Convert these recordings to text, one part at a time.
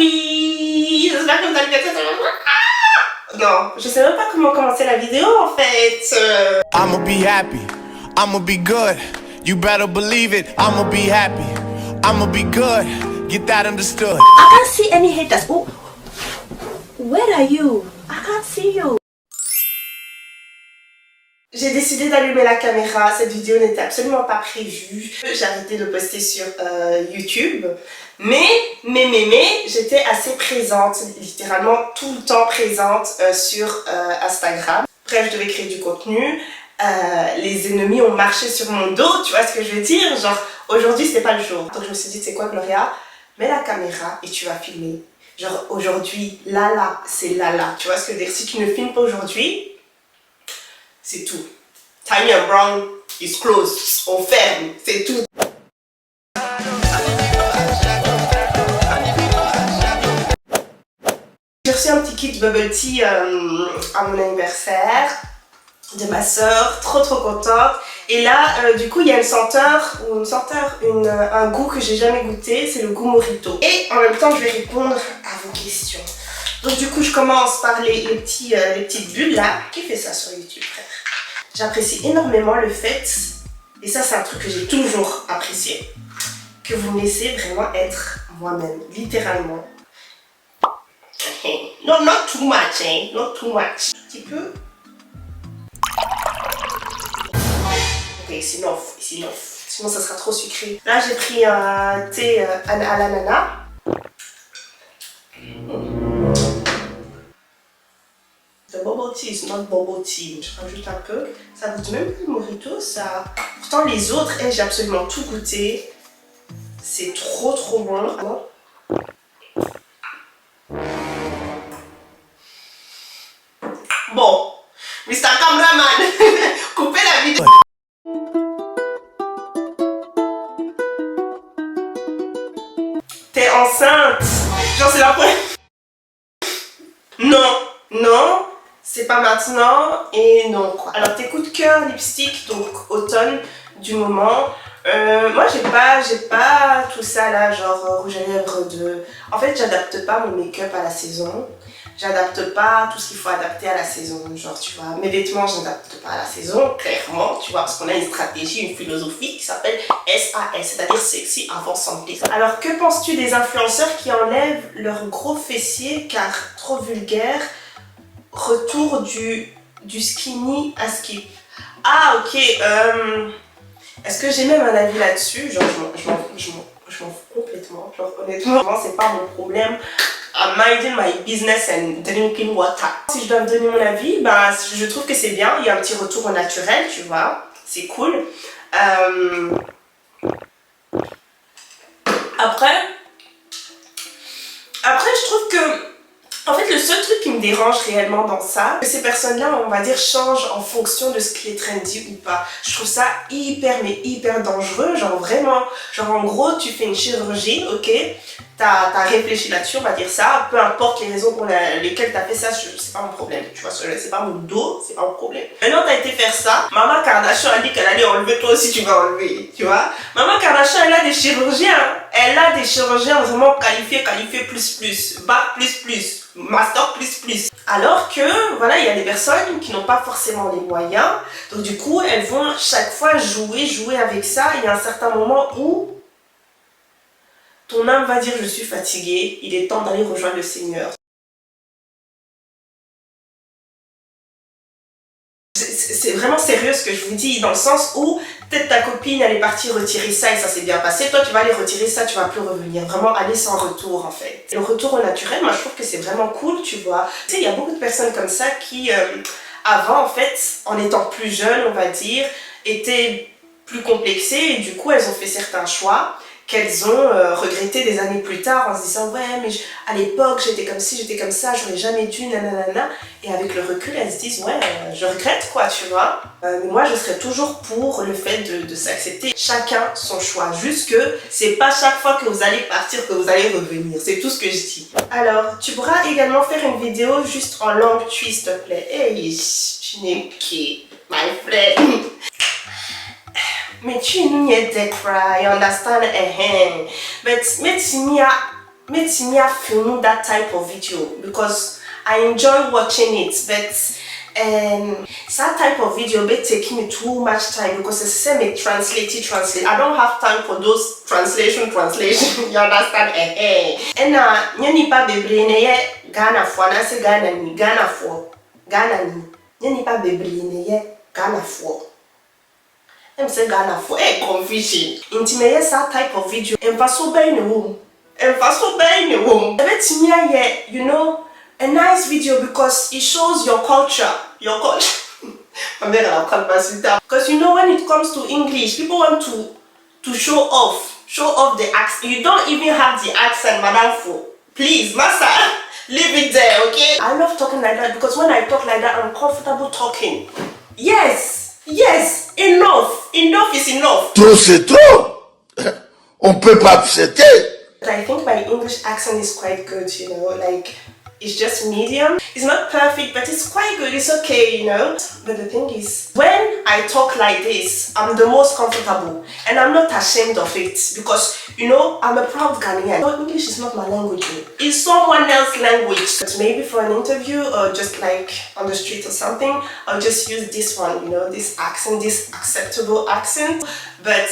vie. J'espère que vous allez bien. Non, je sais même pas comment commencer la vidéo en fait. I'ma be happy, I'ma be good. You better believe it, I'ma be happy, I'ma be good. Get that understood. I can't see any haters. Oh, where are you? I can't see you. J'ai décidé d'allumer la caméra, cette vidéo n'était absolument pas prévue. J'ai arrêté de poster sur YouTube. Mais, j'étais assez présente, littéralement tout le temps présente sur Instagram. Bref, je devais créer du contenu. Les ennemis ont marché sur mon dos, tu vois ce que je veux dire? Genre, aujourd'hui c'était pas le jour. Donc je me suis dit, tu sais quoi Gloria? Mets la caméra et tu vas filmer. Genre, aujourd'hui, là, c'est là. Tu vois ce que je veux dire? Si tu ne filmes pas aujourd'hui, c'est tout. Tiny and Brown is closed. On ferme, c'est tout. J'ai reçu un petit kit bubble tea à mon anniversaire de ma soeur, trop contente. Et là, du coup, il y a un goût que j'ai jamais goûté, c'est le goût Mojito. Et en même temps, je vais répondre à vos questions. Donc du coup, je commence par les petites bulles là. Qui fait ça sur YouTube, frère? J'apprécie énormément le fait, et ça c'est un truc que j'ai toujours apprécié, que vous me laissez vraiment être moi-même, littéralement. Non, not too much, hein, not too much. Un petit peu. Ok, c'est enough. Sinon ça sera trop sucré. Là j'ai pris un thé à l'ananas. The bubble tea is not bubble tea. Je rajoute un peu. Ça goûte même plus le mojito, ça. Pourtant les autres, j'ai absolument tout goûté. C'est trop bon. Bon, Mr. Cameraman, coupez la vidéo. T'es enceinte? Genre c'est la première. Non, c'est pas maintenant et non quoi. Alors tes coups de cœur lipstick, donc automne du moment. Moi j'ai pas tout ça là, genre rouge à lèvres de... En fait j'adapte pas mon make-up à la saison. J'adapte pas tout ce qu'il faut adapter à la saison. Genre tu vois, mes vêtements j'adapte pas à la saison, clairement, tu vois, parce qu'on a une stratégie, une philosophie qui s'appelle SAS, c'est-à-dire sexy avant santé. Alors que penses-tu des influenceurs qui enlèvent leurs gros fessiers car trop vulgaires? Retour du skinny à skip. Ah ok, est-ce que j'ai même un avis là-dessus? Genre je m'en fous complètement. Genre honnêtement, c'est pas mon problème. I'm minding my business and drinking water. Si je dois me donner mon avis, ben, je trouve que c'est bien. Il y a un petit retour au naturel, tu vois. C'est cool. Après, je trouve que... En fait, le seul truc qui me dérange réellement dans ça, c'est que ces personnes-là, on va dire, changent en fonction de ce qui est trendy ou pas. Je trouve ça hyper dangereux, genre vraiment, genre en gros, tu fais une chirurgie, ok, t'as réfléchi là-dessus, on va dire ça, peu importe les raisons pour lesquelles t'as fait ça, c'est pas mon problème, tu vois, c'est pas mon dos, c'est pas mon problème. Maintenant, t'as été faire ça, Maman Kardashian a dit qu'elle allait enlever, toi aussi tu vas enlever, tu vois. Maman Kardashian, elle a des chirurgiens vraiment qualifiés plus, bac plus. Master plus. Alors que, voilà, il y a des personnes qui n'ont pas forcément les moyens. Donc du coup, elles vont chaque fois jouer avec ça. Il y a un certain moment où ton âme va dire, je suis fatiguée, il est temps d'aller rejoindre le Seigneur. C'est vraiment sérieux ce que je vous dis, dans le sens où peut-être ta copine elle est partie retirer ça et ça s'est bien passé, toi tu vas aller retirer ça, tu vas plus revenir, vraiment aller sans retour en fait. Et le retour au naturel, moi je trouve que c'est vraiment cool, tu vois. Tu sais, il y a beaucoup de personnes comme ça qui avant en fait, en étant plus jeunes on va dire, étaient plus complexées et du coup elles ont fait certains choix qu'elles ont regretté des années plus tard en se disant ouais mais à l'époque j'étais comme ci, j'étais comme ça, j'aurais jamais dû, nanana. Et avec le recul elles se disent ouais je regrette quoi, tu vois. Mais moi je serais toujours pour le fait de s'accepter, chacun son choix, juste que c'est pas chaque fois que vous allez partir que vous allez revenir, c'est tout ce que je dis. Alors tu pourras également faire une vidéo juste en langue tui s'il te plaît. Hey, je n'ai qui, my friend. Mais tu n'y es cry, you understand? But me Make me film that type of video because I enjoy watching it, but that type of video may take me too much time because it's the same translate. I don't have time for those translation. You understand? And nyani pa bebrine ye Ghana for na se Ghana ni nyani pa bebrine ye Ghana for. I'm say Ghana for confusion. Intimate that type of video and pass so by in the room. You know, a nice video because it shows your culture. Because you know when it comes to English, people want to show off the accent. You don't even have the accent, madam. Please, master, leave it there, okay? I love talking like that because when I talk like that, I'm comfortable talking. Yes, enough is enough. Trop c'est trop. On peut pas accepter. But I think my English accent is quite good, you know, like it's just medium. It's not perfect, but it's quite good. It's okay, you know. But the thing is, when I talk like this, I'm the most comfortable and I'm not ashamed of it because, you know, I'm a proud Ghanaian. So English is not my language. It's someone else's language. But maybe for an interview or just like on the street or something, I'll just use this one, you know, this accent, this acceptable accent. But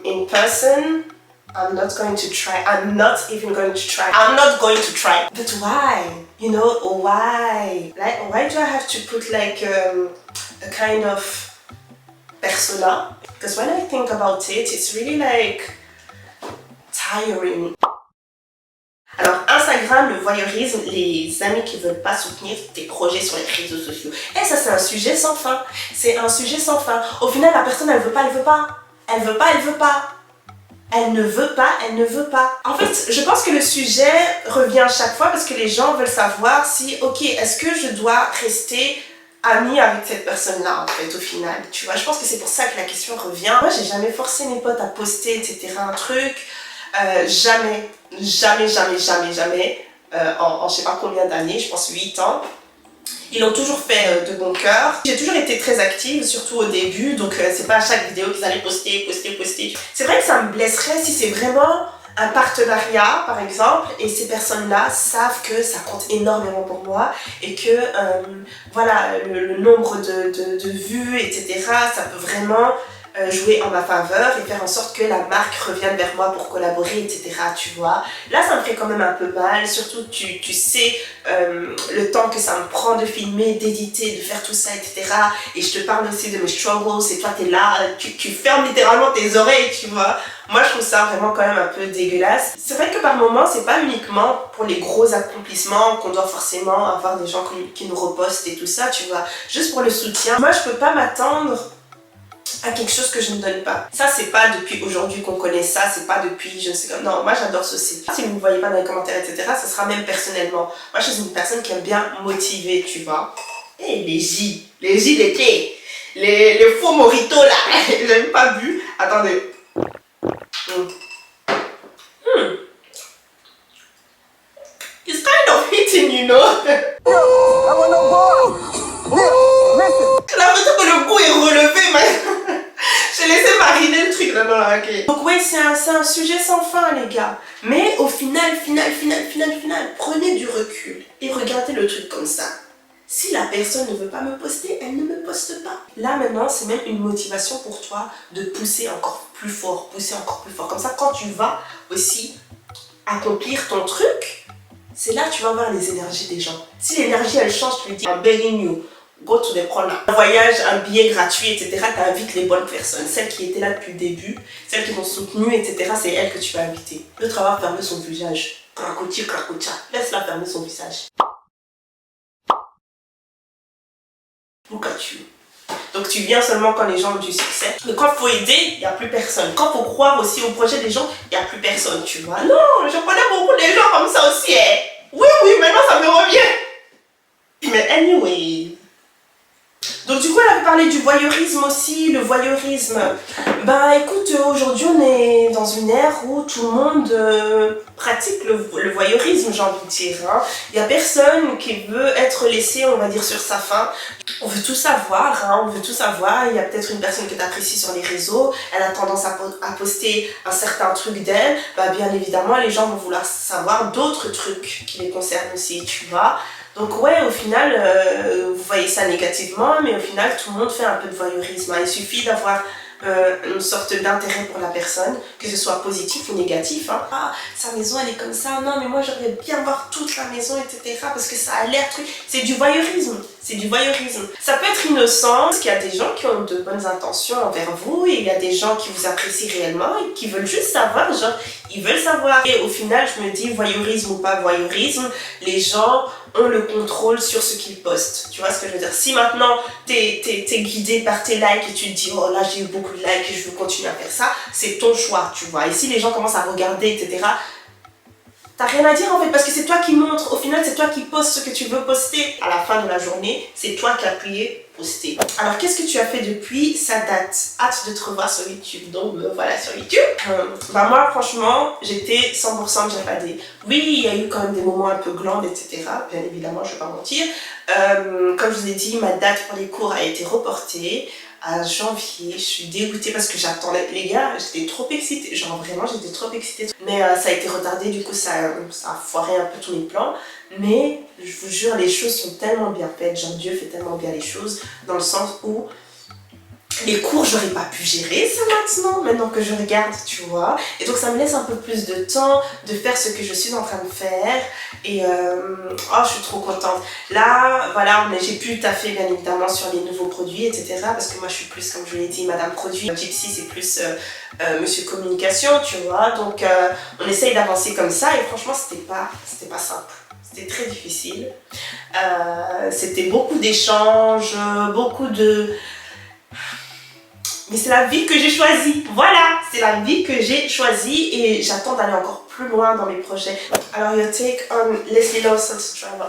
in person, I'm not going to try. I'm not even going to try. I'm not going to try. But why? You know, why? Like, why do I have to put like a kind of persona? Because when I think about it, it's really like tiring. Alors, Instagram, le voyeurisme, les amis qui veulent pas soutenir tes projets sur les réseaux sociaux. Et ça, c'est un sujet sans fin. C'est un sujet sans fin. Au final, la personne, elle veut pas. Elle ne veut pas. En fait, je pense que le sujet revient chaque fois parce que les gens veulent savoir si, ok, est-ce que je dois rester amie avec cette personne-là, en fait, au final. Tu vois, je pense que c'est pour ça que la question revient. Moi, j'ai jamais forcé mes potes à poster, etc. un truc. Jamais. En je sais pas combien d'années, je pense 8 ans. Ils l'ont toujours fait de bon cœur. J'ai toujours été très active, surtout au début, donc c'est pas à chaque vidéo qu'ils allaient poster. C'est vrai que ça me blesserait si c'est vraiment un partenariat, par exemple, et ces personnes-là savent que ça compte énormément pour moi et que, voilà, le nombre de vues, etc., ça peut vraiment jouer en ma faveur et faire en sorte que la marque revienne vers moi pour collaborer, etc. Tu vois, là ça me fait quand même un peu mal, surtout tu sais le temps que ça me prend de filmer, d'éditer, de faire tout ça, etc. Et je te parle aussi de mes struggles et toi t'es là, tu fermes littéralement tes oreilles, tu vois. Moi je trouve ça vraiment quand même un peu dégueulasse. C'est vrai que par moments c'est pas uniquement pour les gros accomplissements qu'on doit forcément avoir des gens qui nous repostent et tout ça, tu vois. Juste pour le soutien, moi je peux pas m'attendre à quelque chose que je ne donne pas. Ça c'est pas depuis aujourd'hui qu'on connaît ça, c'est pas depuis je ne sais quoi. Non, moi j'adore ceci. Si vous ne me voyez pas dans les commentaires, etc., ça sera même personnellement. Moi je suis une personne qui aime bien motiver, tu vois. Et les J d'été, les faux mojitos là, j'ai même pas bu. Attendez. It's kind of hitting, you know. J'ai l'impression que le goût est relevé, mais j'ai laissé mariner le truc là-bas, ok. Donc ouais, c'est un sujet sans fin, les gars. Mais au final, prenez du recul et regardez le truc comme ça. Si la personne ne veut pas me poster, elle ne me poste pas. Là maintenant, c'est même une motivation pour toi de pousser encore plus fort, Comme ça, quand tu vas aussi accomplir ton truc, c'est là que tu vas voir les énergies des gens. Si l'énergie elle change, tu lui dis I'm begging you, go to the corner. Un voyage, un billet gratuit, etc. Tu invites les bonnes personnes, celles qui étaient là depuis le début, celles qui t'ont soutenu, etc. C'est elles que tu vas inviter. L'autre va fermer son visage. Cracoutia. Laisse-la fermer son visage. Look at you. Donc tu viens seulement quand les gens ont du succès. Mais quand il faut aider, il n'y a plus personne. Quand il faut croire aussi au projet des gens, il n'y a plus personne, tu vois. Non, je connais beaucoup de gens comme ça aussi. Hein. Oui, maintenant ça me revient. Mais anyway. Donc du coup, elle avait parlé du voyeurisme. voyeurisme aussi, le voyeurisme. Bah écoute, aujourd'hui on est dans une ère où tout le monde pratique le voyeurisme, j'ai envie de dire. Hein. Il n'y a personne qui veut être laissé, on va dire, sur sa faim. On veut tout savoir, hein, on veut tout savoir. Il y a peut-être une personne que tu apprécies sur les réseaux, elle a tendance à poster un certain truc d'elle. Bah bien évidemment, les gens vont vouloir savoir d'autres trucs qui les concernent aussi, tu vois. Donc ouais, au final, vous voyez ça négativement, mais au final, tout le monde fait un peu de voyeurisme. Hein. Il suffit d'avoir une sorte d'intérêt pour la personne, que ce soit positif ou négatif. Hein. Ah, sa maison, elle est comme ça. Non, mais moi, j'aimerais bien voir toute la maison, etc. Parce que ça a l'air truc. C'est du voyeurisme. C'est du voyeurisme. Ça peut être innocent, parce qu'il y a des gens qui ont de bonnes intentions envers vous, et il y a des gens qui vous apprécient réellement, et qui veulent juste savoir, genre, ils veulent savoir. Et au final, je me dis, voyeurisme ou pas voyeurisme, les gens ont le contrôle sur ce qu'ils postent. Tu vois ce que je veux dire? Si maintenant t'es guidé par tes likes et tu te dis oh là j'ai eu beaucoup de likes et je veux continuer à faire ça, c'est ton choix, tu vois. Et si les gens commencent à regarder, etc., t'as rien à dire en fait, parce que c'est toi qui montres. Au final, c'est toi qui postes ce que tu veux poster. À la fin de la journée, c'est toi qui as appuyé poster. Alors, qu'est-ce que tu as fait depuis? Ça date. Hâte de te revoir sur YouTube. Donc, me voilà sur YouTube. Bah moi, franchement, j'étais 100% Japadé. Oui, il y a eu quand même des moments un peu glandes, etc. Bien évidemment, je vais pas mentir. Comme je vous ai dit, ma date pour les cours a été reportée à janvier. Je suis dégoûtée parce que j'attendais, les gars, j'étais trop excitée, genre vraiment j'étais trop excitée, mais ça a été retardé, du coup ça a foiré un peu tous mes plans, mais je vous jure, les choses sont tellement bien faites, genre Dieu fait tellement bien les choses, dans le sens où les cours, j'aurais pas pu gérer ça maintenant que je regarde, tu vois. Et donc ça me laisse un peu plus de temps de faire ce que je suis en train de faire. Et oh, je suis trop contente. Là, voilà, j'ai pu taffer bien évidemment sur les nouveaux produits, etc. Parce que moi, je suis plus, comme je l'ai dit, Madame Produit. Gypsy, c'est plus Monsieur Communication, tu vois. Donc, on essaye d'avancer comme ça. Et franchement, c'était pas simple. C'était très difficile. C'était beaucoup d'échanges, beaucoup de... Mais c'est la vie que j'ai choisie. Voilà, c'est la vie que j'ai choisie et j'attends d'aller encore plus loin dans mes projets. Alors, your take on Leslie Lawson's Travel.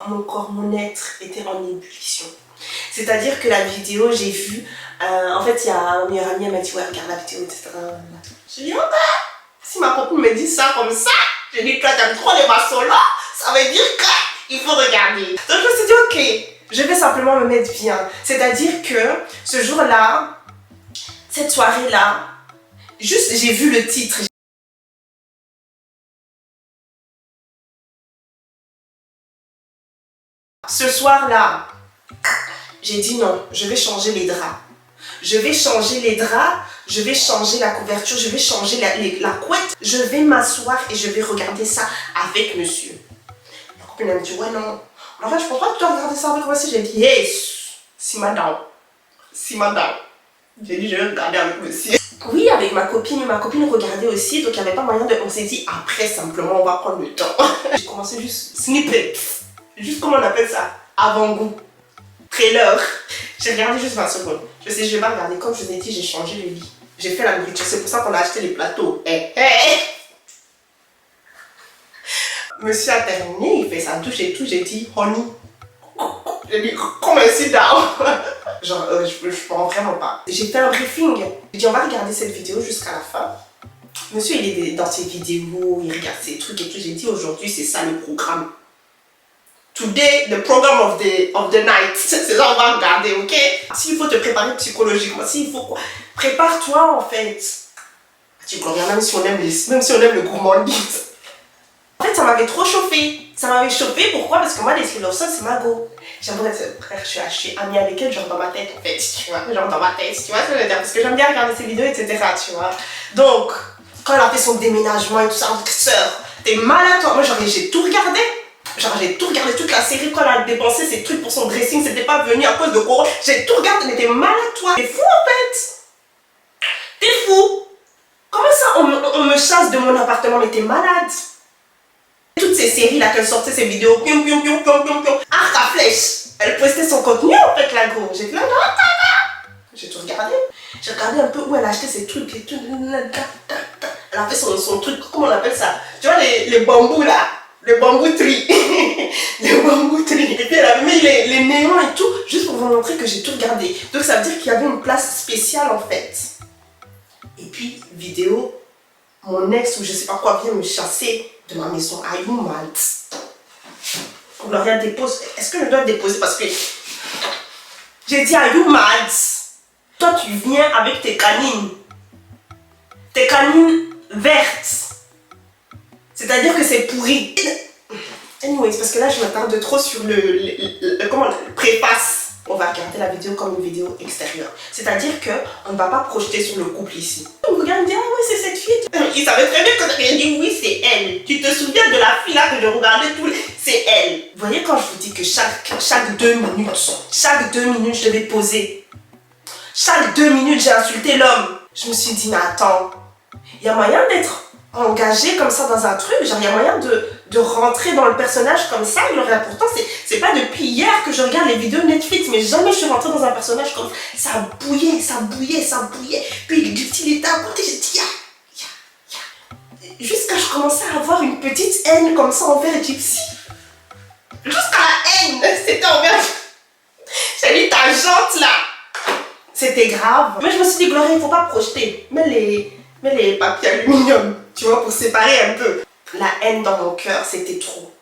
Mon corps, mon être était en ébullition. C'est-à-dire que la vidéo, j'ai vu... en fait, il y a un meilleur ami, elle m'a dit, ouais, regarde la vidéo, etc. Je dis, oh bah, si ma copine me dit ça comme ça, je dis, toi, t'aimes trop les maçons là, ça veut dire qu'il faut regarder. Donc, je me suis dit, ok. Je vais simplement me mettre bien. C'est-à-dire que ce jour-là, cette soirée-là, juste j'ai vu le titre. Ce soir-là, j'ai dit non, je vais changer les draps. Je vais changer les draps, je vais changer la couverture, je vais changer la couette. Je vais m'asseoir et je vais regarder ça avec monsieur. Ma copine elle me dit ouais non. En fait, je comprends pas que tu as regardé ça avec moi aussi. J'ai dit, yes, si madame. Si madame. J'ai dit, je vais regarder avec monsieur. Oui, avec ma copine regardait aussi. Donc, il n'y avait pas moyen de... On s'est dit, après, simplement, on va prendre le temps. J'ai commencé juste snippet. Juste, comment on appelle ça? Avant-goût. Trailer. J'ai regardé juste 20 secondes. Je sais, je vais pas regarder. Comme je vous ai dit, j'ai changé le lit. J'ai fait la nourriture. C'est pour ça qu'on a acheté les plateaux. Monsieur a terminé, il fait sa douche et tout, j'ai dit honey. J'ai dit come and sit down. Genre je comprends vraiment pas. J'ai fait un briefing. J'ai dit on va regarder cette vidéo jusqu'à la fin. Monsieur il est dans ses vidéos, il regarde ses trucs et tout. J'ai dit aujourd'hui c'est ça le programme. Today the program of the night. C'est ça on va regarder, ok? S'il faut te préparer psychologiquement, s'il faut quoi, prépare-toi en fait. Tu comprends même si on aime le gourmandise. En fait, ça m'avait trop chauffé. Ça m'avait chauffé, pourquoi? Parce que moi, Leslie Lawson, c'est ma go. J'aimerais être frère, je suis amie avec elle, genre dans ma tête, en fait, tu vois. Genre dans ma tête, tu vois ce que je veux dire? Parce que j'aime bien regarder ses vidéos, etc., tu vois. Donc, quand elle a fait son déménagement et tout ça, sœur, t'es malade, toi. Moi, genre, j'ai tout regardé. Genre, j'ai tout regardé, toute la série, quand elle a dépensé ses trucs pour son dressing, c'était pas venu à cause de quoi. J'ai tout regardé, mais t'es malade, toi. T'es fou, en fait. T'es fou. Comment ça, on me chasse de mon appartement, mais t'es malade. Toutes ces séries là qu'elle sortait, ces vidéos, pium pium pium pium pium pium, arc à flèche. Elle postait son contenu en fait la go. J'ai dit là, j'ai tout regardé. J'ai regardé un peu où elle a acheté ses trucs et tout. Elle a fait son truc, comment on appelle ça? Tu vois les bambous là, Le bambou tree. Le bambou tree. Et puis elle a mis les néons et tout, juste pour vous montrer que j'ai tout regardé. Donc ça veut dire qu'il y avait une place spéciale en fait. Et puis, vidéo, mon ex ou je sais pas quoi vient me chasser de ma maison. Are you mad? Gloria dépose. Est-ce que je dois déposer parce que j'ai dit are you mad? Toi tu viens avec tes canines. Tes canines vertes. C'est-à-dire que c'est pourri. Anyways, parce que là je m'attarde trop sur le préface. On va regarder la vidéo comme une vidéo extérieure. C'est-à-dire qu'on ne va pas projeter sur le couple ici. On regarde, on dit, ah ouais, c'est cette fille. Il savait très bien que j'ai dit, oui, c'est elle. Tu te souviens de la fille là que je regardais tout, c'est elle. Vous voyez quand je vous dis que chaque 2 minutes, je devais poser. Chaque 2 minutes, j'ai insulté l'homme. Je me suis dit, mais attends, il y a moyen d'être engagé comme ça dans un truc, genre il y a moyen de rentrer dans le personnage comme ça. Pourtant c'est pas depuis hier que je regarde les vidéos Netflix, mais jamais je suis rentrée dans un personnage comme ça. Ça bouillait. Puis le Gypsy il était à côté, j'ai dit jusqu'à je commençais à avoir une petite haine comme ça envers Gypsy. Jusqu'à la haine, c'était envers. J'ai dit ta jante là. C'était grave. Mais je me suis dit Gloria, il faut pas projeter. Mais les papiers aluminium, tu vois, pour séparer un peu. La haine dans mon cœur, c'était trop.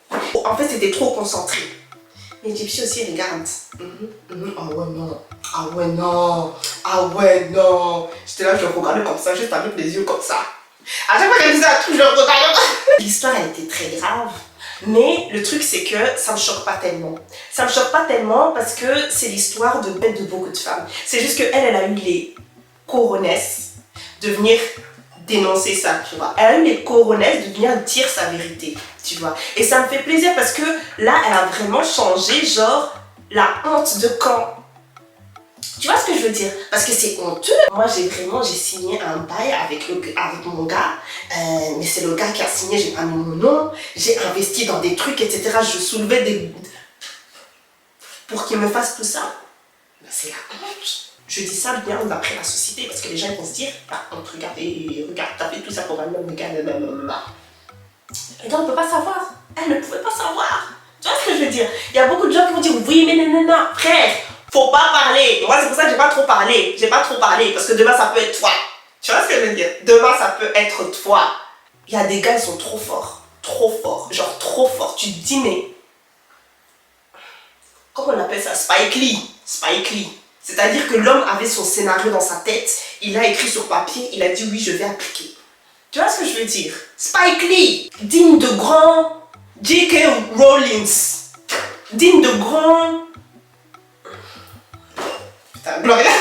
En fait, c'était trop concentré. Mais Gypsy aussi, regarde. Ah ouais, non. Ah ouais, non. Ah ouais, non. J'étais là, je le regardais comme ça, juste avec les yeux comme ça. À chaque fois qu'elle disait un truc, je le regardais. L'histoire, elle était très grave. Mais le truc, c'est que ça me choque pas tellement. Ça me choque pas tellement parce que c'est l'histoire de bête de beaucoup de femmes. C'est juste qu'elle, elle a eu les coronesses de venir dénoncer ça, tu vois. Elle a eu les coronesses de venir dire sa vérité, tu vois. Et ça me fait plaisir parce que là, elle a vraiment changé, genre, la honte de camp. Tu vois ce que je veux dire? Parce que c'est honteux. Moi, j'ai signé un bail avec mon gars. Mais c'est le gars qui a signé, j'ai pas mis mon nom. J'ai investi dans des trucs, etc. Je soulevais des... Pour qu'il me fasse tout ça. Ben, c'est la honte. Je dis ça bien d'après la société parce que les gens vont se dire, bah, regarde, t'as fait tout ça pour un homme, regarde, et donc on ne peut pas savoir. Elle ne pouvait pas savoir. Tu vois ce que je veux dire? Il y a beaucoup de gens qui vont dire, oui, mais non, frère, faut pas parler. Moi, c'est pour ça que j'ai pas trop parlé. Parce que demain, ça peut être toi. Tu vois ce que je veux dire? Demain, ça peut être toi. Il y a des gars, ils sont trop forts. Genre trop forts. Tu te dis, mais... Comment on appelle ça? Spike Lee. C'est-à-dire que l'homme avait son scénario dans sa tête, il l'a écrit sur papier, il a dit oui, je vais appliquer. Tu vois ce que je veux dire? Spike Lee, digne de grand J.K. Rowling, digne de grand... Putain, Gloria,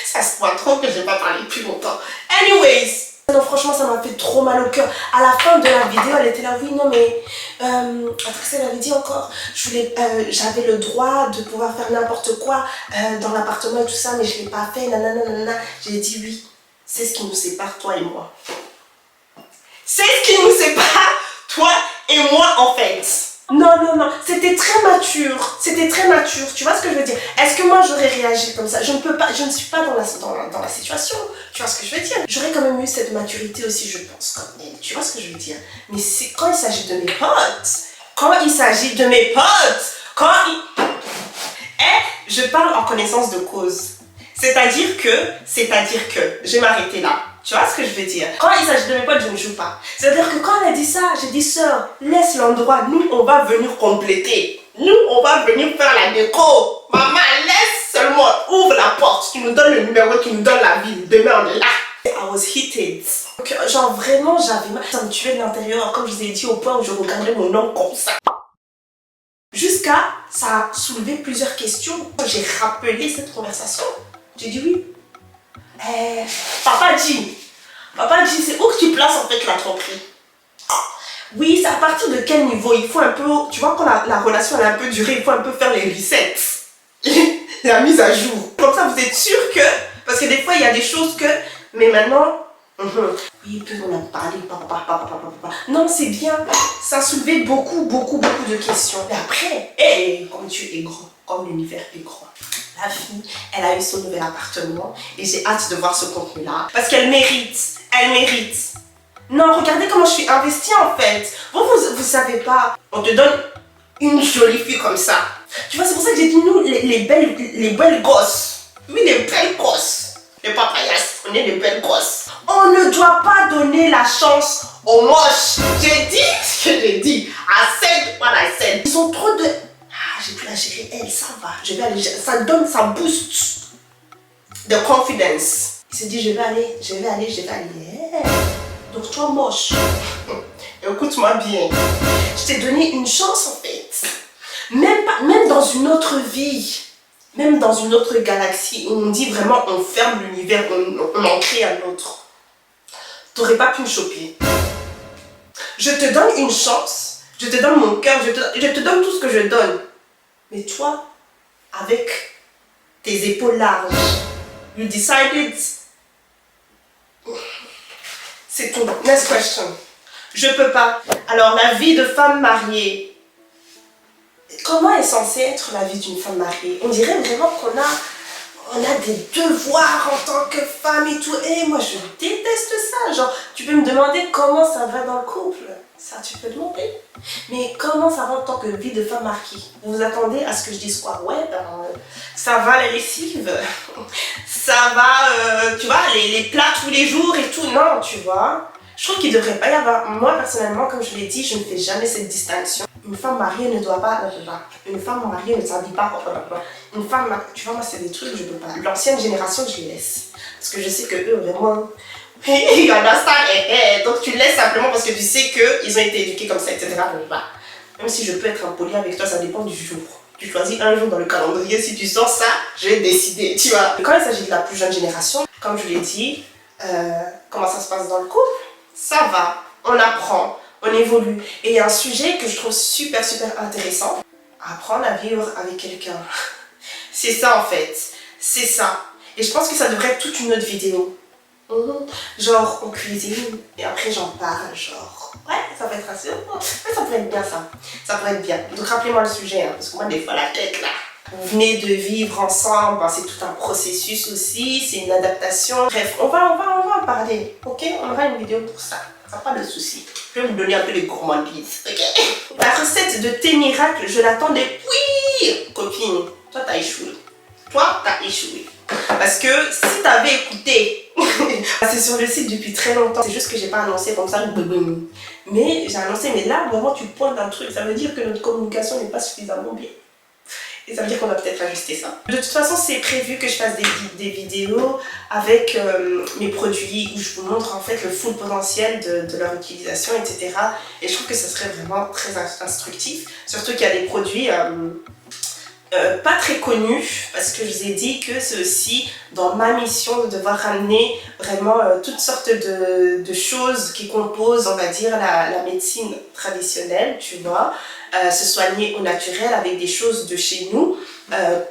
ça se voit trop que je n'ai pas parlé plus longtemps. Anyways, non, franchement, ça m'a fait trop mal au cœur. À la fin de la vidéo, elle était là, oui, non, mais... Après, elle avait dit encore, j'avais le droit de pouvoir faire n'importe quoi dans l'appartement et tout ça, mais je ne l'ai pas fait, nanana. J'ai dit oui, c'est ce qui nous sépare, toi et moi. C'est ce qui nous sépare, toi et moi, en fait. Non, c'était très mature, tu vois ce que je veux dire? Est-ce que moi j'aurais réagi comme ça? Je ne suis pas dans la situation, tu vois ce que je veux dire? J'aurais quand même eu cette maturité aussi, je pense, comme elle, tu vois ce que je veux dire? Mais c'est quand il s'agit de mes potes, je parle en connaissance de cause. C'est-à-dire que, je vais m'arrêter là. Tu vois ce que je veux dire? Quand il s'agit de mes potes, je ne joue pas. C'est-à-dire que quand elle a dit ça, j'ai dit, sœur, laisse l'endroit. Nous, on va venir compléter. Nous, on va venir faire la déco. Maman, laisse seulement. Ouvre la porte. Tu nous donnes le numéro, tu nous donnes la ville. Demain, on est là. I was heated. Donc, genre, vraiment, j'avais mal. Ça me tuait de l'intérieur, comme je vous ai dit, au point où je regardais mon nom comme ça. Jusqu'à, ça a soulevé plusieurs questions. J'ai rappelé cette conversation. J'ai dit oui. Papa dit, c'est où que tu places en fait la tromperie? Oui, c'est à partir de quel niveau? Il faut un peu, tu vois, quand la relation elle a un peu duré, il faut un peu faire les resets, la mise à jour. Comme ça, vous êtes sûr que, parce que des fois, il y a des choses que, mais maintenant, oui, puis on a parlé, papa. Non, c'est bien, ça a soulevé beaucoup de questions. Et après, comme tu es grand, comme l'univers est grand. La fille, elle a eu son nouvel appartement et j'ai hâte de voir ce contenu-là. Parce qu'elle mérite. Non, regardez comment je suis investie en fait. Vous savez pas. On te donne une jolie fille comme ça. Tu vois, c'est pour ça que j'ai dit nous, les belles gosses. Oui, les belles gosses. Les papayas, on est les belles gosses. On ne doit pas donner la chance aux moches. J'ai dit ce que j'ai dit. I said what I said. Ils ont trop de... Ah, j'ai pu la gérer, elle, ça va. Je vais aller, ça donne, ça booste de confidence. Il s'est dit, je vais aller. Yeah. Donc toi, moche, écoute-moi bien. Je t'ai donné une chance en fait. Même dans une autre vie, même dans une autre galaxie, où on dit vraiment, on ferme l'univers, on en crée un autre. T'aurais pas pu me choper. Je te donne une chance, je te donne mon cœur, je te donne tout ce que je donne. Mais toi, avec tes épaules larges, you decided... C'est tout. Next question. Je peux pas. Alors, la vie de femme mariée. Comment est censée être la vie d'une femme mariée? On dirait vraiment qu'on a des devoirs en tant que femme et tout. Et moi, je déteste ça. Genre, tu peux me demander comment ça va dans le couple. Ça, tu peux demander. Mais comment ça va en tant que vie de femme mariée? Vous vous attendez à ce que je dise quoi? Ouais, ben, ça va la lessive. Ça va, tu vois, les plats tous les jours et tout. Non, tu vois. Je trouve qu'il ne devrait pas y avoir. Moi, personnellement, comme je l'ai dit, je ne fais jamais cette distinction. Une femme mariée ne doit pas... Une femme mariée ne s'habille pas. Une femme... Tu vois, moi, c'est des trucs que je ne peux pas. L'ancienne génération, je les laisse. Parce que je sais que eux, vraiment... Il y en a ça. Donc, tu laisses simplement parce que tu sais qu'ils ont été éduqués comme ça, etc. Même si je peux être impoli avec toi, ça dépend du jour. Tu choisis un jour dans le calendrier, si tu sors ça, je vais décider, tu vois. Quand il s'agit de la plus jeune génération, comme je l'ai dit, comment ça se passe dans le couple? Ça va, on apprend, on évolue. Et il y a un sujet que je trouve super intéressant. Apprendre à vivre avec quelqu'un. C'est ça en fait, c'est ça. Et je pense que ça devrait être toute une autre vidéo. Genre, on cuisine et après j'en parle, genre... Ouais, ça va être assez... Ouais, ça pourrait être bien ça. Ça pourrait être bien. Donc rappelez-moi le sujet, hein, parce que moi des fois la tête là. Vous venez de vivre ensemble, ben, c'est tout un processus aussi, c'est une adaptation. Bref, on va en parler, ok? On aura une vidéo pour ça. Ça pas de souci. Je vais vous donner un peu de gourmandise, ok? La recette de thé miracle, je l'attends depuis... Copine, toi t'as échoué. Toi t'as échoué. Parce que si t'avais écouté, c'est sur le site depuis très longtemps, c'est juste que j'ai pas annoncé comme ça, mais j'ai annoncé, mais là, au moment où tu pointes un truc, ça veut dire que notre communication n'est pas suffisamment bien. Et ça veut dire qu'on va peut-être ajuster ça. De toute façon, c'est prévu que je fasse des vidéos avec mes produits où je vous montre en fait le full potentiel de leur utilisation, etc. Et je trouve que ça serait vraiment très instructif. Surtout qu'il y a des produits... pas très connu parce que je vous ai dit que c'est aussi dans ma mission de devoir ramener vraiment toutes sortes de choses qui composent, on va dire, la médecine traditionnelle, tu vois, se soigner au naturel avec des choses de chez nous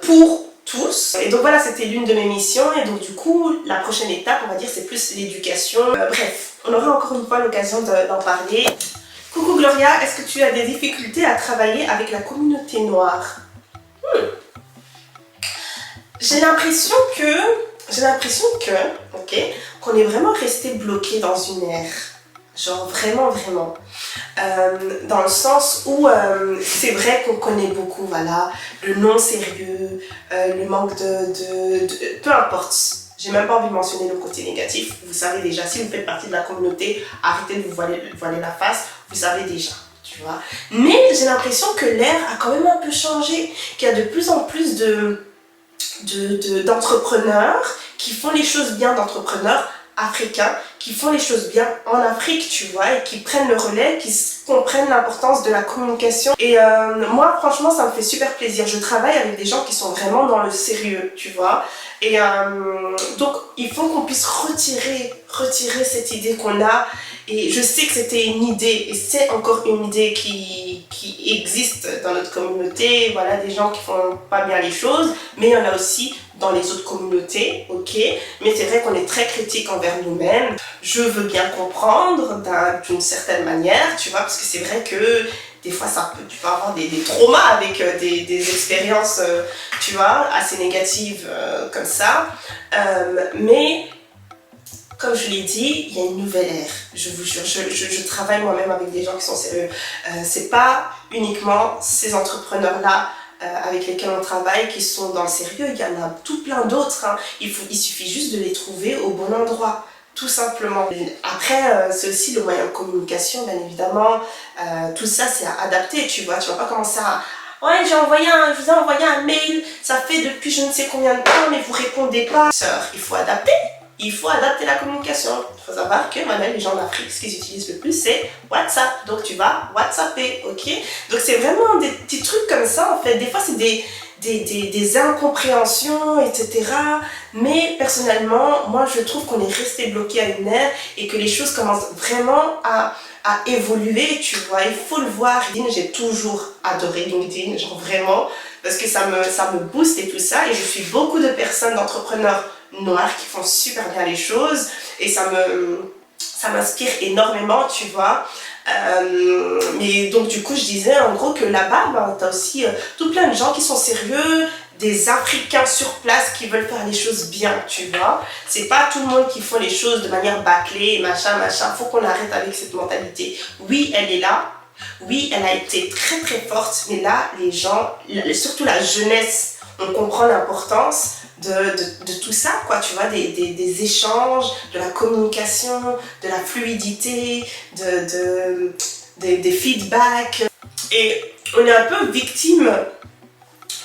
pour tous. Et donc voilà, c'était l'une de mes missions et donc du coup, la prochaine étape, on va dire, c'est plus l'éducation. Bref, on aura encore une fois l'occasion d'en parler. Coucou Gloria, est-ce que tu as des difficultés à travailler avec la communauté noire? J'ai l'impression que, ok, qu'on est vraiment resté bloqué dans une ère, genre vraiment, dans le sens où c'est vrai qu'on connaît beaucoup, voilà, le non sérieux, le manque peu importe. J'ai même pas envie de mentionner le côté négatif. Vous savez déjà, si vous faites partie de la communauté, arrêtez de vous voiler la face, vous savez déjà. Tu vois. Mais j'ai l'impression que l'ère a quand même un peu changé, qu'il y a de plus en plus d'entrepreneurs qui font les choses bien, d'entrepreneurs africains qui font les choses bien en Afrique, tu vois, et qui prennent le relais, qui comprennent l'importance de la communication. Et moi, franchement, ça me fait super plaisir. Je travaille avec des gens qui sont vraiment dans le sérieux, tu vois. Et donc, il faut qu'on puisse retirer cette idée qu'on a. Et je sais que c'était une idée, et c'est encore une idée qui existe dans notre communauté. Voilà, des gens qui font pas bien les choses, mais il y en a aussi dans les autres communautés, ok. Mais c'est vrai qu'on est très critique envers nous-mêmes. Je veux bien comprendre d'une certaine manière, tu vois, parce que c'est vrai que des fois, tu peux avoir des traumas avec des expériences, tu vois, assez négatives comme ça. Mais comme je l'ai dit, il y a une nouvelle ère. Je vous jure, je travaille moi-même avec des gens qui sont sérieux. C'est pas uniquement ces entrepreneurs-là avec lesquels on travaille qui sont dans le sérieux. Il y en a tout plein d'autres. Hein. Il suffit juste de les trouver au bon endroit. Tout simplement. Après, c'est aussi le moyen de communication, bien évidemment. Tout ça, c'est à adapter, tu vois. Tu vas pas commencer à... Ouais, je vous ai envoyé un mail, ça fait depuis je ne sais combien de temps, mais vous répondez pas. Sœur, il faut adapter. Il faut adapter la communication. Il faut savoir que maintenant, les gens d'Afrique, ce qu'ils utilisent le plus, c'est WhatsApp. Donc, tu vas WhatsApper, ok? Donc, c'est vraiment des petits trucs comme ça, en fait. Des fois, c'est des incompréhensions, etc. Mais personnellement, moi je trouve qu'on est resté bloqué à une ère et que les choses commencent vraiment à évoluer, tu vois. Il faut le voir. J'ai toujours adoré LinkedIn, genre vraiment, parce que ça me booste et tout ça. Et je suis beaucoup de personnes, d'entrepreneurs noirs qui font super bien les choses et ça m'inspire énormément, tu vois. Mais donc du coup je disais en gros que là-bas ben, t'as aussi tout plein de gens qui sont sérieux, des Africains sur place qui veulent faire les choses bien, tu vois. C'est pas tout le monde qui fait les choses de manière bâclée, machin, faut qu'on arrête avec cette mentalité. Oui, elle est là, oui, elle a été très très forte, mais là, les gens, surtout la jeunesse, on comprend l'importance de tout ça, quoi, tu vois, des échanges, de la communication, de la fluidité, des feedbacks. Et on est un peu victime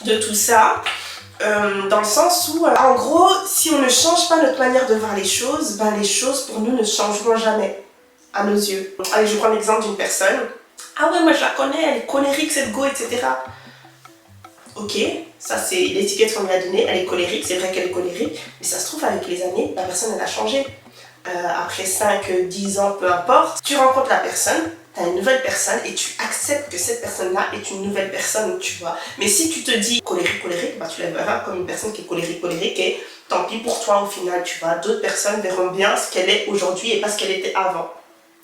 de tout ça, dans le sens où, en gros, si on ne change pas notre manière de voir les choses, ben les choses pour nous ne changeront jamais, à nos yeux. Allez, je prends l'exemple d'une personne. Ah ouais, moi je la connais, elle est colérique, cette go, etc. Ok, ça c'est l'étiquette qu'on lui a donnée, elle est colérique, c'est vrai qu'elle est colérique, mais ça se trouve avec les années, la personne elle a changé. Après 5, 10 ans, peu importe, tu rencontres la personne, tu as une nouvelle personne et tu acceptes que cette personne-là est une nouvelle personne, tu vois. Mais si tu te dis colérique, bah tu la verras comme une personne qui est colérique et tant pis pour toi au final, tu vois. D'autres personnes verront bien ce qu'elle est aujourd'hui et pas ce qu'elle était avant.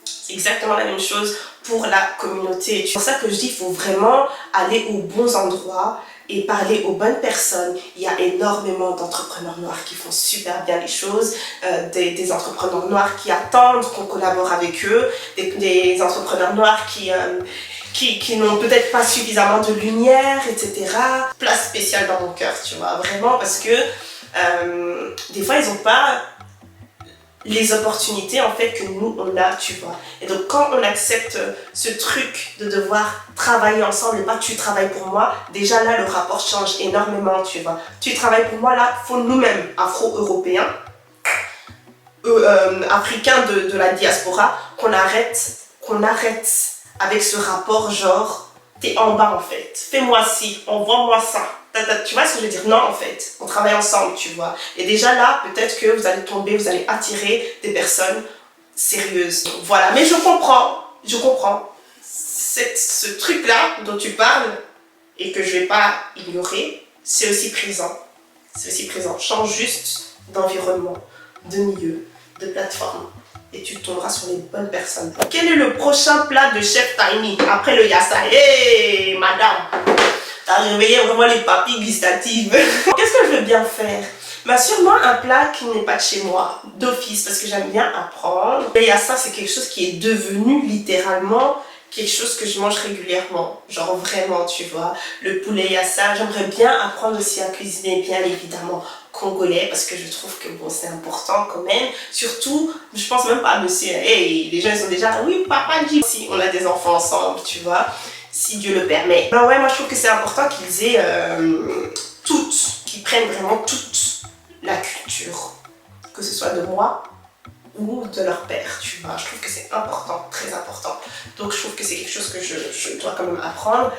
C'est exactement la même chose pour la communauté. C'est pour ça que je dis qu'il faut vraiment aller aux bons endroits et parler aux bonnes personnes. Il y a énormément d'entrepreneurs noirs qui font super bien les choses, des entrepreneurs noirs qui attendent qu'on collabore avec eux, des entrepreneurs noirs qui n'ont peut-être pas suffisamment de lumière, etc. Place spéciale dans mon cœur, tu vois, vraiment, parce que des fois ils n'ont pas les opportunités en fait que nous on a, tu vois. Et donc quand on accepte ce truc de devoir travailler ensemble et pas tu travailles pour moi, déjà là le rapport change énormément, tu vois. Tu travailles pour moi, là faut nous-mêmes, afro-européens, africains de la diaspora, qu'on arrête avec ce rapport genre t'es en bas en fait, fais-moi ci, envoie-moi ça. Tu vois ce que je veux dire? Non, en fait, on travaille ensemble, tu vois. Et déjà là, peut-être que vous allez attirer des personnes sérieuses. Voilà, mais je comprends. Ce truc-là dont tu parles et que je vais pas ignorer, c'est aussi présent. Change juste d'environnement, de milieu, de plateforme. Et tu tomberas sur les bonnes personnes. Quel est le prochain plat de Chef Tiny après le yassa? Hey, madame! T'as réveillé vraiment les papilles gustatives. Qu'est-ce que je veux bien faire? Bah sûrement un plat qui n'est pas de chez moi, d'office, parce que j'aime bien apprendre. Et à ça, c'est quelque chose qui est devenu littéralement quelque chose que je mange régulièrement. Genre vraiment, tu vois. Le poulet yassa, j'aimerais bien apprendre aussi à cuisiner, bien évidemment, congolais, parce que je trouve que bon, c'est important quand même. Surtout, je pense même pas à monsieur. Hey, les gens ils sont déjà, oui, papa dit. Si on a des enfants ensemble, tu vois. Si Dieu le permet. Ben ouais, moi je trouve que c'est important qu'ils aient qu'ils prennent vraiment toute la culture, que ce soit de moi ou de leur père, tu vois. Je trouve que c'est important, très important. Donc je trouve que c'est quelque chose que je dois quand même apprendre.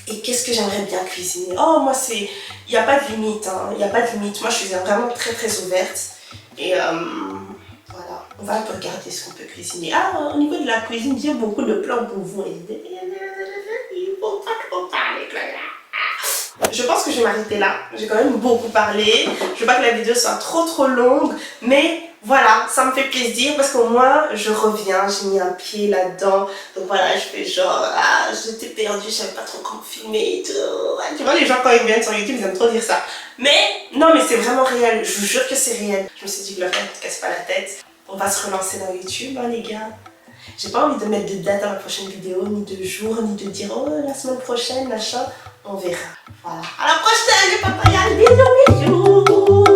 Et qu'est-ce que j'aimerais bien cuisiner? Oh, moi c'est... Il n'y a pas de limite, hein. Il n'y a pas de limite. Moi je suis vraiment très très ouverte. Et voilà, on va un peu regarder ce qu'on peut cuisiner. Ah, au niveau de la cuisine, j'ai beaucoup de plans pour vous. Il faut pas trop parler, Claudia. Je pense que je vais m'arrêter là. J'ai quand même beaucoup parlé. Je veux pas que la vidéo soit trop longue, mais voilà, ça me fait plaisir parce qu'au moins je reviens, j'ai mis un pied là-dedans. Donc voilà, je fais genre, ah, j'étais perdue, je savais pas trop comment filmer et tout. Ouais, tu vois, les gens quand ils viennent sur YouTube, ils aiment trop dire ça. Mais non, mais c'est vraiment réel, je vous jure que c'est réel. Je me suis dit, Gloria, ne te casse pas la tête. On va se relancer dans YouTube, hein, les gars. J'ai pas envie de mettre de date à ma prochaine vidéo, ni de jour, ni de dire, oh, la semaine prochaine, machin. On verra. Voilà. À la prochaine, les papayas, bisous, bisous.